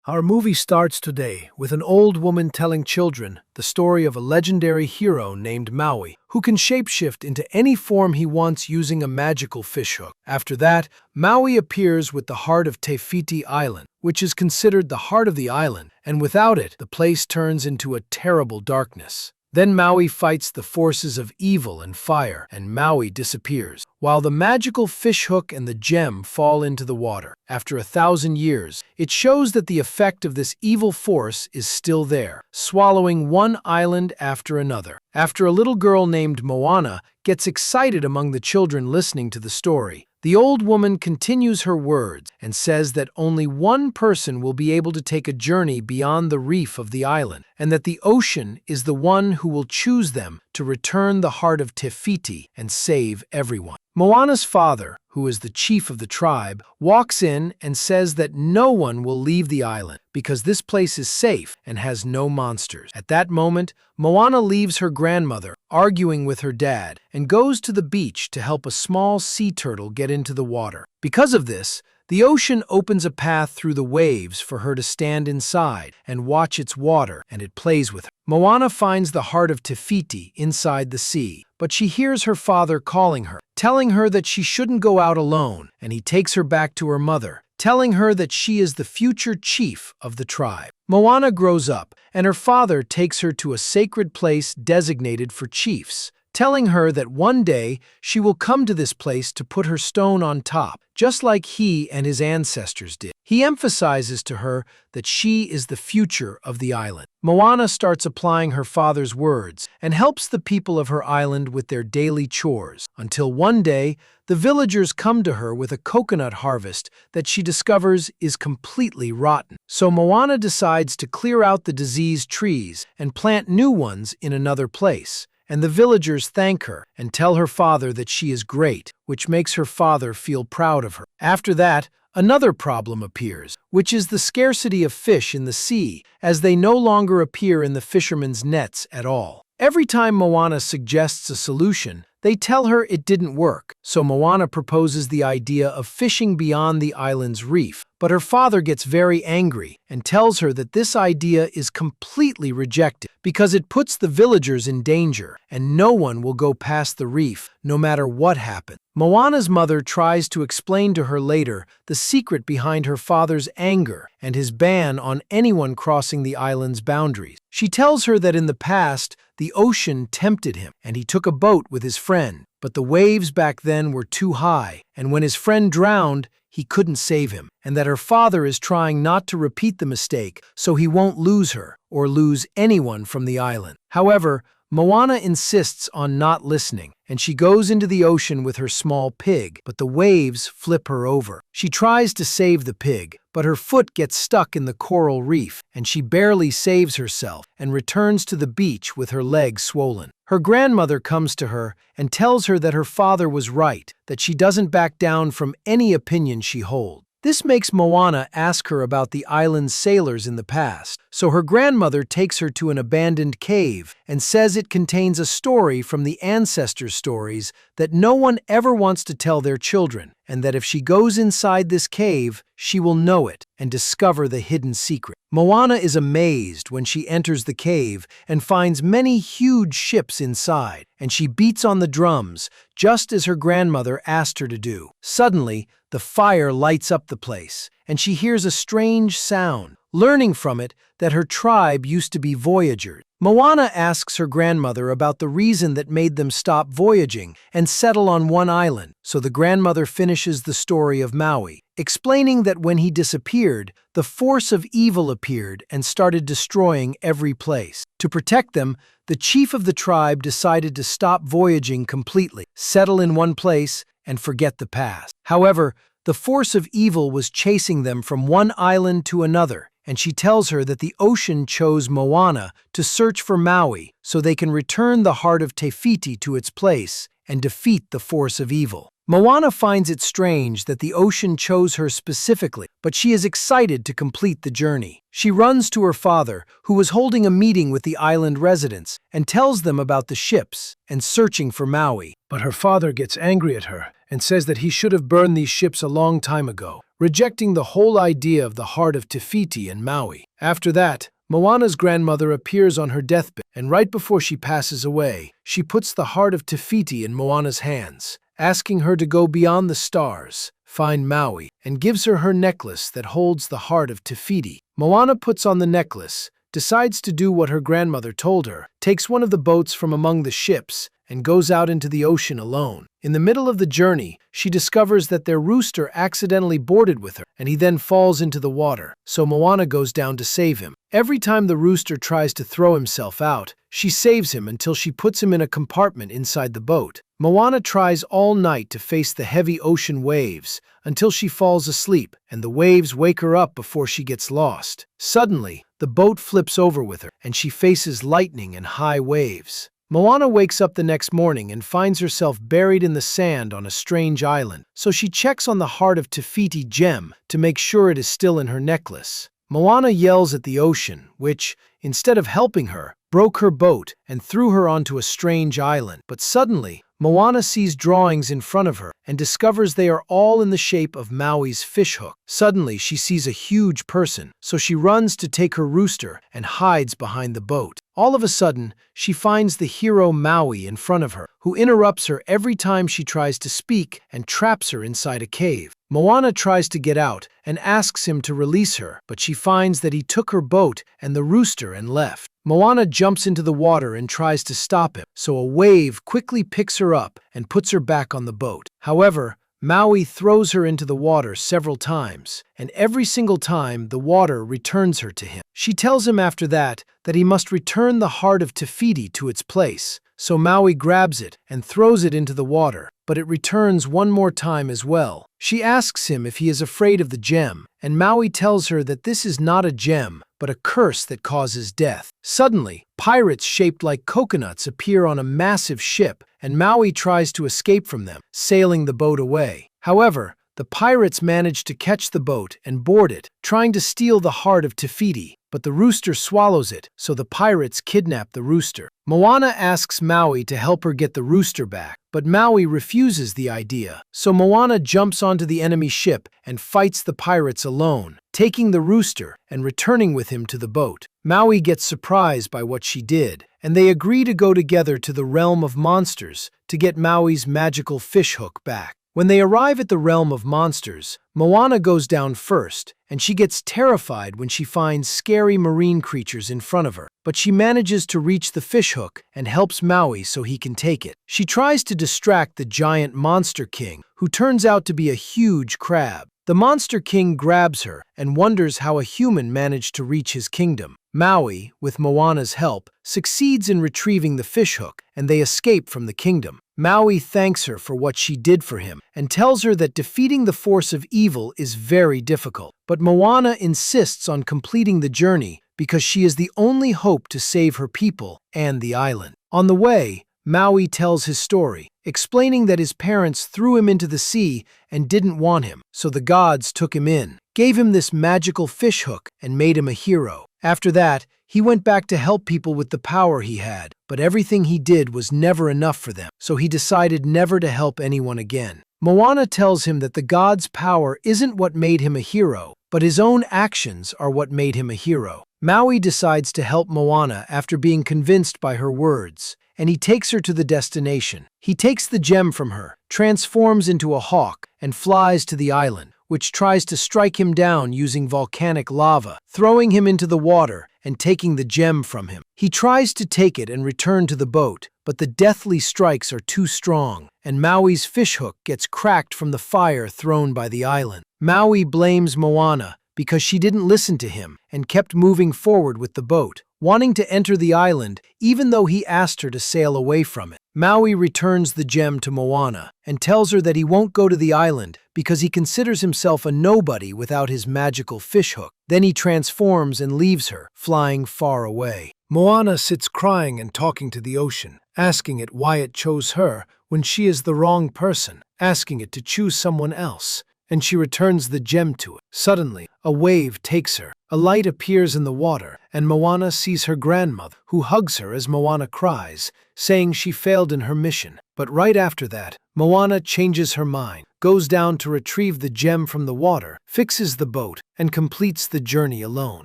Our movie starts today with an old woman telling children the story of a legendary hero named Maui, who can shapeshift into any form he wants using a magical fishhook. After that, Maui appears with the heart of Fiti Island, which is considered the heart of the island, and without it, the place turns into a terrible darkness. Then Maui fights the forces of evil and fire, and Maui disappears, while the magical fishhook and the gem fall into the water. After 1,000 years, it shows that the effect of this evil force is still there, swallowing one island after another. After a little girl named Moana gets excited among the children listening to the story, the old woman continues her words and says that only one person will be able to take a journey beyond the reef of the island, and that the ocean is the one who will choose them to return the heart of Fiti and save everyone. Moana's father, who is the chief of the tribe, walks in and says that no one will leave the island because this place is safe and has no monsters. At that moment, Moana leaves her grandmother, arguing with her dad, and goes to the beach to help a small sea turtle get into the water. Because of this, the ocean opens a path through the waves for her to stand inside and watch its water, and it plays with her. Moana finds the heart of Fiti inside the sea, but she hears her father calling her, telling her that she shouldn't go out alone, and he takes her back to her mother, telling her that she is the future chief of the tribe. Moana grows up, and her father takes her to a sacred place designated for chiefs, telling her that one day she will come to this place to put her stone on top, just like he and his ancestors did. He emphasizes to her that she is the future of the island. Moana starts applying her father's words and helps the people of her island with their daily chores, until one day the villagers come to her with a coconut harvest that she discovers is completely rotten. So Moana decides to clear out the diseased trees and plant new ones in another place. And the villagers thank her and tell her father that she is great, which makes her father feel proud of her. After that, another problem appears, which is the scarcity of fish in the sea, as they no longer appear in the fishermen's nets at all. Every time Moana suggests a solution, they tell her it didn't work, so Moana proposes the idea of fishing beyond the island's reef. But her father gets very angry and tells her that this idea is completely rejected because it puts the villagers in danger and no one will go past the reef no matter what happens. Moana's mother tries to explain to her later the secret behind her father's anger and his ban on anyone crossing the island's boundaries. She tells her that in the past, the ocean tempted him and he took a boat with his friend, but the waves back then were too high, and when his friend drowned, he couldn't save him, and that her father is trying not to repeat the mistake so he won't lose her or lose anyone from the island. However, Moana insists on not listening, and she goes into the ocean with her small pig, but the waves flip her over. She tries to save the pig, but her foot gets stuck in the coral reef, and she barely saves herself and returns to the beach with her legs swollen. Her grandmother comes to her and tells her that her father was right, that she doesn't back down from any opinion she holds. This makes Moana ask her about the island's sailors in the past, so her grandmother takes her to an abandoned cave and says it contains a story from the ancestor stories that no one ever wants to tell their children, and that if she goes inside this cave, she will know it and discover the hidden secret. Moana is amazed when she enters the cave and finds many huge ships inside, and she beats on the drums, just as her grandmother asked her to do. Suddenly, the fire lights up the place, and she hears a strange sound, learning from it that her tribe used to be voyagers. Moana asks her grandmother about the reason that made them stop voyaging and settle on one island, so the grandmother finishes the story of Maui, explaining that when he disappeared, the force of evil appeared and started destroying every place. To protect them, the chief of the tribe decided to stop voyaging completely, settle in one place, and forget the past. However, the force of evil was chasing them from one island to another, and she tells her that the ocean chose Moana to search for Maui so they can return the heart of Fiti to its place and defeat the force of evil. Moana finds it strange that the ocean chose her specifically, but she is excited to complete the journey. She runs to her father, who was holding a meeting with the island residents, and tells them about the ships and searching for Maui. But her father gets angry at her and says that he should have burned these ships a long time ago, rejecting the whole idea of the heart of Fiti and Maui. After that, Moana's grandmother appears on her deathbed, and right before she passes away, she puts the heart of Fiti in Moana's hands, asking her to go beyond the stars, find Maui, and gives her her necklace that holds the heart of Fiti. Moana puts on the necklace, decides to do what her grandmother told her, takes one of the boats from among the ships, and goes out into the ocean alone. In the middle of the journey, she discovers that their rooster accidentally boarded with her, and he then falls into the water, so Moana goes down to save him. Every time the rooster tries to throw himself out, she saves him until she puts him in a compartment inside the boat. Moana tries all night to face the heavy ocean waves until she falls asleep, and the waves wake her up before she gets lost. Suddenly, the boat flips over with her, and she faces lightning and high waves. Moana wakes up the next morning and finds herself buried in the sand on a strange island, so she checks on the heart of Fiti gem to make sure it is still in her necklace. Moana yells at the ocean, which, instead of helping her, broke her boat and threw her onto a strange island. But suddenly, Moana sees drawings in front of her and discovers they are all in the shape of Maui's fishhook. Suddenly, she sees a huge person, so she runs to take her rooster and hides behind the boat. All of a sudden, she finds the hero Maui in front of her, who interrupts her every time she tries to speak and traps her inside a cave. Moana tries to get out and asks him to release her, but she finds that he took her boat and the rooster and left. Moana jumps into the water and tries to stop him, so a wave quickly picks her up and puts her back on the boat. However, Maui throws her into the water several times, and every single time the water returns her to him. She tells him after that he must return the heart of Fiti to its place, so Maui grabs it and throws it into the water, but it returns one more time as well. She asks him if he is afraid of the gem, and Maui tells her that this is not a gem, but a curse that causes death. Suddenly, pirates shaped like coconuts appear on a massive ship, and Maui tries to escape from them, sailing the boat away. However, the pirates manage to catch the boat and board it, trying to steal the heart of Fiti, but the rooster swallows it, so the pirates kidnap the rooster. Moana asks Maui to help her get the rooster back, but Maui refuses the idea, so Moana jumps onto the enemy ship and fights the pirates alone, taking the rooster and returning with him to the boat. Maui gets surprised by what she did, and they agree to go together to the realm of monsters to get Maui's magical fishhook back. When they arrive at the realm of monsters, Moana goes down first, and she gets terrified when she finds scary marine creatures in front of her. But she manages to reach the fishhook and helps Maui so he can take it. She tries to distract the giant monster king, who turns out to be a huge crab. The monster king grabs her and wonders how a human managed to reach his kingdom. Maui, with Moana's help, succeeds in retrieving the fishhook, and they escape from the kingdom. Maui thanks her for what she did for him and tells her that defeating the force of evil is very difficult. But Moana insists on completing the journey because she is the only hope to save her people and the island. On the way, Maui tells his story, explaining that his parents threw him into the sea and didn't want him, so the gods took him in, gave him this magical fishhook, and made him a hero. After that, he went back to help people with the power he had, but everything he did was never enough for them, so he decided never to help anyone again. Moana tells him that the god's power isn't what made him a hero, but his own actions are what made him a hero. Maui decides to help Moana after being convinced by her words, and he takes her to the destination. He takes the gem from her, transforms into a hawk, and flies to the island, which tries to strike him down using volcanic lava, throwing him into the water and taking the gem from him. He tries to take it and return to the boat, but the deathly strikes are too strong, and Maui's fishhook gets cracked from the fire thrown by the island. Maui blames Moana because she didn't listen to him and kept moving forward with the boat, wanting to enter the island even though he asked her to sail away from it. Maui returns the gem to Moana and tells her that he won't go to the island because he considers himself a nobody without his magical fishhook. Then he transforms and leaves her, flying far away. Moana sits crying and talking to the ocean, asking it why it chose her when she is the wrong person, asking it to choose someone else, and she returns the gem to it. Suddenly, a wave takes her. A light appears in the water, and Moana sees her grandmother, who hugs her as Moana cries, saying she failed in her mission. But right after that, Moana changes her mind, goes down to retrieve the gem from the water, fixes the boat, and completes the journey alone.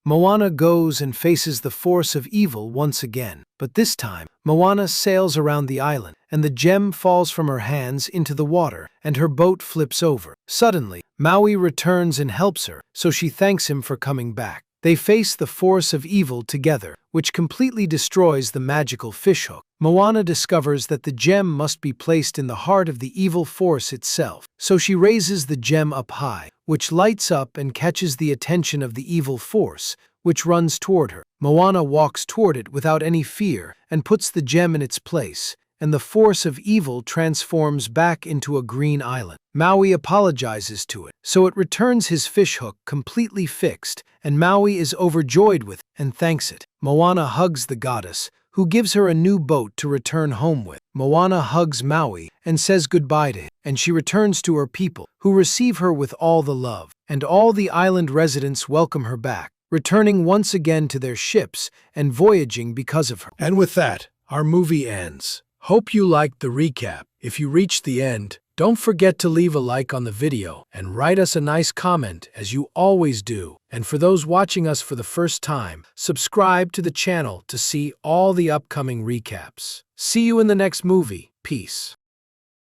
Moana goes and faces the force of evil once again, but this time, Moana sails around the island, and the gem falls from her hands into the water, and her boat flips over. Suddenly, Maui returns and helps her, so she thanks him for coming back. They face the force of evil together, which completely destroys the magical fishhook. Moana discovers that the gem must be placed in the heart of the evil force itself, so she raises the gem up high, which lights up and catches the attention of the evil force, which runs toward her. Moana walks toward it without any fear and puts the gem in its place, and the force of evil transforms back into a green island. Maui apologizes to it, so it returns his fishhook completely fixed, and Maui is overjoyed with it and thanks it. Moana hugs the goddess, who gives her a new boat to return home with. Moana hugs Maui and says goodbye to him, and she returns to her people, who receive her with all the love, and all the island residents welcome her back, returning once again to their ships and voyaging because of her. And with that, our movie ends. Hope you liked the recap. If you reached the end, don't forget to leave a like on the video and write us a nice comment as you always do. And for those watching us for the first time, subscribe to the channel to see all the upcoming recaps. See you in the next movie. Peace.